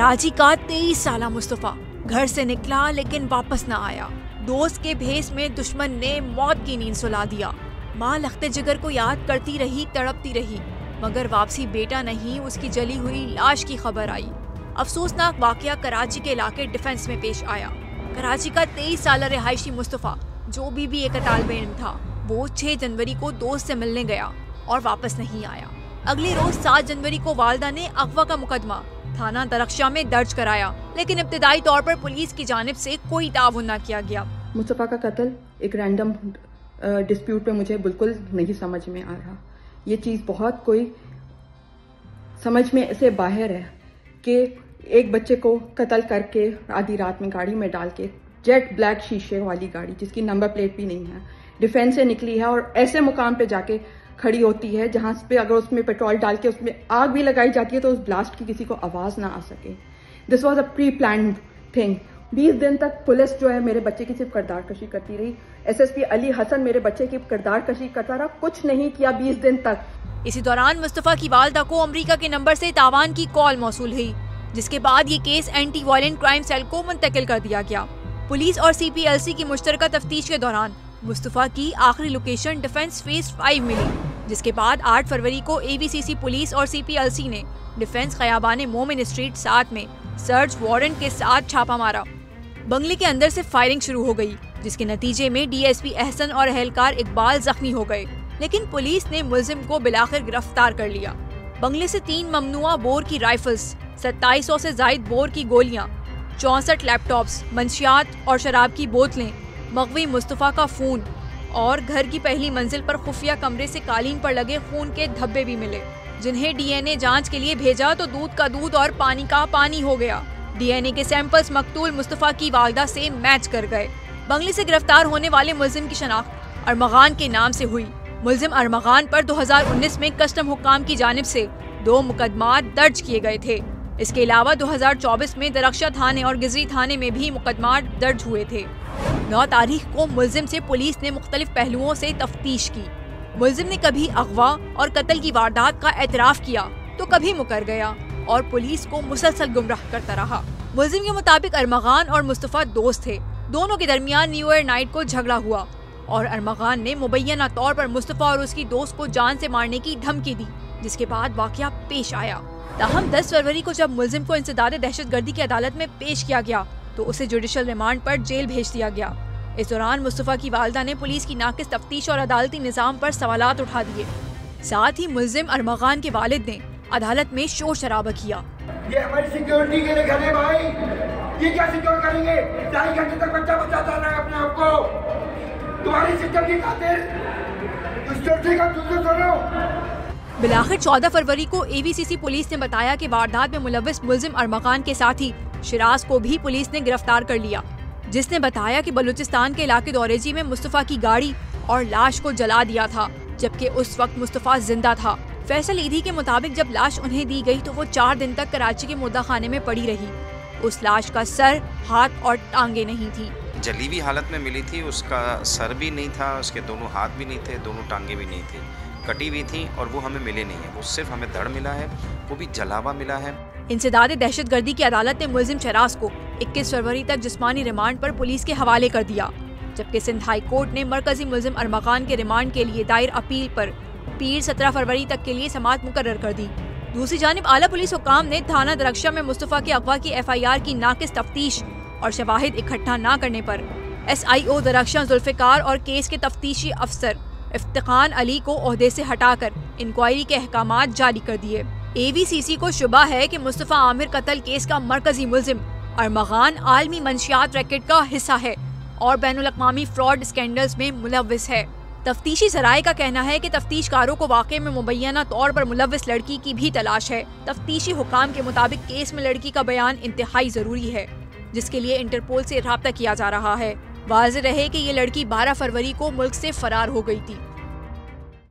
कराची का 23 साला मुस्तफ़ा घर से निकला लेकिन वापस न आया। दोस्त के भेस में दुश्मन ने मौत की नींद सुला दिया। माँ लख्ते जिगर को याद करती रही, तड़पती रही, मगर वापसी बेटा नहीं, उसकी जली हुई लाश की खबर आई। अफसोसनाक वाकया कराची के इलाके डिफेंस में पेश आया। कराची का 23 साला रिहायशी मुस्तफ़ा जो बीबी का तालिब इल्म था, वो 6 जनवरी को दोस्त से मिलने गया और वापस नहीं आया। अगले रोज 7 जनवरी को वालदा ने अगवा का मुकदमा थाना दरख्शा में दर्ज कराया, लेकिन इब्तिदाई तौर पर पुलिस की जानिब से कोई ताउन न किया गया। मुस्तफ़ा का कत्ल एक रैंडम डिस्प्यूट पे मुझे बिल्कुल नहीं समझ में आ रहा। ये चीज़ बहुत कोई समझ में से बाहर है कि एक बच्चे को कत्ल करके आधी रात में गाड़ी में डाल के, जेट ब्लैक शीशे वाली गाड़ी जिसकी नंबर प्लेट भी नहीं है, डिफेंस से निकली है और ऐसे मुकाम पे जाके खड़ी होती है जहां पे अगर उसमें पेट्रोल डाल के उसमें आग भी लगाई जाती है तो उस ब्लास्ट की किसी को आवाज ना आ सके। This was a pre planned thing. 20 दिन तक पुलिस जो है मेरे बच्चे की सिर्फ किरदार कशी करती रही। एसएसपी अली हसन मेरे बच्चे की किरदार कशी करता रहा, कुछ नहीं किया 20 दिन तक। इसी दौरान मुस्तफ़ा की वालदा को अमरीका के नंबर से तावान की कॉल मौसूल हुई, जिसके बाद ये case anti violent crime cell को मुंतकिल कर दिया गया। पुलिस और CPLC की मुश्तरका तफ्तीश के दौरान मुस्तफ़ा की आखिरी लोकेशन डिफेंस फेज 5 मिली, जिसके बाद 8 फरवरी को ABCC पुलिस और CPLC ने डिफेंस खयाबान मोमिन स्ट्रीट 7 में सर्च वारंट के साथ छापा मारा। बंगले के अंदर से फायरिंग शुरू हो गई, जिसके नतीजे में DSP एहसन और एहलकार इकबाल जख्मी हो गए, लेकिन पुलिस ने मुलजिम को बिलाखिर गिरफ्तार कर लिया। बंगले से 3 ममनुआ बोर की राइफल्स, 2700 से जायद बोर की गोलियां, 64 लैपटॉप्स, मंशियात और शराब की बोतलें, मगवी मुस्तफ़ा का खून और घर की पहली मंजिल पर खुफिया कमरे से कालीन पर लगे खून के धब्बे भी मिले, जिन्हें DNA जांच के लिए भेजा तो दूध का दूध और पानी का पानी हो गया। DNA के सैंपल्स मकतूल मुस्तफ़ा की वालदा से मैच कर गए। बंगले से गिरफ्तार होने वाले मुलजिम की शनाख्त अरमगान के नाम से हुई। मुलजिम अरमगान पर 2019 में कस्टम हुक्काम की जानिब से 2 मुकदमात दर्ज किए गए थे। इसके अलावा 2024 में दरख्शा थाने और गिजरी थाने में भी मुकदमात दर्ज हुए थे। 9 तारीख को मुलजिम से पुलिस ने मुख्तलिफ पहलुओं से तफ्तीश की। मुलजिम ने कभी अगवा और कत्ल की वारदात का एतराफ़ किया तो कभी मुकर गया और पुलिस को मुसलसल गुमराह करता रहा। मुलजिम के मुताबिक अरमगान और मुस्तफ़ा दोस्त थे। दोनों के दरमियान न्यू ईयर नाइट को झगड़ा हुआ और अरमगान ने मुबैना तौर पर मुस्तफ़ा और उसकी दोस्त को जान से मारने की धमकी दी, जिसके बाद वाकया पेश आया। ताहम 10 फरवरी को जब मुलजिम को इंसदादे दहशतगर्दी की अदालत में पेश किया गया तो उसे जुडिशल रिमांड पर जेल भेज दिया गया। इस दौरान मुस्तफ़ा की वालदा ने पुलिस की नाकिस तफ्तीश और अदालती निज़ाम पर सवालात उठा दिए। साथ ही मुलजिम अरमगान के वालिद ने अदालत में शोर शराबा किया। ये हमारी सिक्योरिटी के लिए घर है भाई, ये क्या सिक्योर करेंगे? 2.5 घंटे तक बच्चा बचाता रहा अपने आप को, तुम्हारी सिक्योरिटी खातिर सिक्योरिटी का तुझे सुनो। बिलाखिर 14 फरवरी को ABCC पुलिस ने बताया कि वारदात में मुलव्विस मुलजिम अरमगान के साथी शिराज को भी पुलिस ने गिरफ्तार कर लिया, जिसने बताया कि बलूचिस्तान के इलाके दौरेजी में मुस्तफ़ा की गाड़ी और लाश को जला दिया था, जबकि उस वक्त मुस्तफ़ा जिंदा था। फैसल ईदी के मुताबिक जब लाश उन्हें दी गई तो वो 4 दिन तक कराची के मुर्दा खाने में पड़ी रही। उस लाश का सर, हाथ और टांगे नहीं थी। जली हुई हालत में मिली थी, उसका सर भी नहीं था, उसके दोनों हाथ भी नहीं थे, दोनों टांगे भी नहीं थे, कटी हुई थी और वो हमें मिले नहीं है। वो सिर्फ हमें धड़ मिला है, वो भी जला हुआ मिला है। इंसदादे दहशतगर्दी की अदालत ने मुलजिम शराज को 21 फरवरी तक जिस्मानी रिमांड पर पुलिस के हवाले कर दिया, जबकि सिंध हाई कोर्ट ने मरकजी मुलजिम अरमगान के रिमांड के लिए दायर अपील पर पीर 17 फरवरी तक के लिए समाअत मुकर्रर कर दी। दूसरी जानिब आला पुलिस हुक्काम ने थाना दरख्शा में मुस्तफ़ा के अगवा की FIR की नाकिस तफ्तीश और शवाहिद इकट्ठा न करने पर SIO दरख्शा जुल्फ़िकार और केस के तफ्तीशी अफसर इफ्तिखान अली को ओहदे से हटाकर इंक्वायरी के अहकामात जारी कर दिए। ABCC को शुबा है कि मुस्तफ़ा आमिर कत्ल केस का मरकजी मुलजिम अरमगान आलमी मंशियात रैकेट का हिस्सा है और बैनुल अक़वामी फ्रॉड स्कैंडल्स में मुलव्विस है। तफ्तीशी ज़राए का कहना है कि तफ्तीशकारों को वाक़े में मुबैना तौर पर मुलव्विस लड़की की भी तलाश है। तफ्तीशी हुक्काम के मुताबिक केस में लड़की का बयान इंतहाई ज़रूरी है, जिसके लिए इंटरपोल से राब्ता किया जा रहा है। वाज़ेह रहे कि ये लड़की 12 फरवरी को मुल्क से फरार हो गई थी।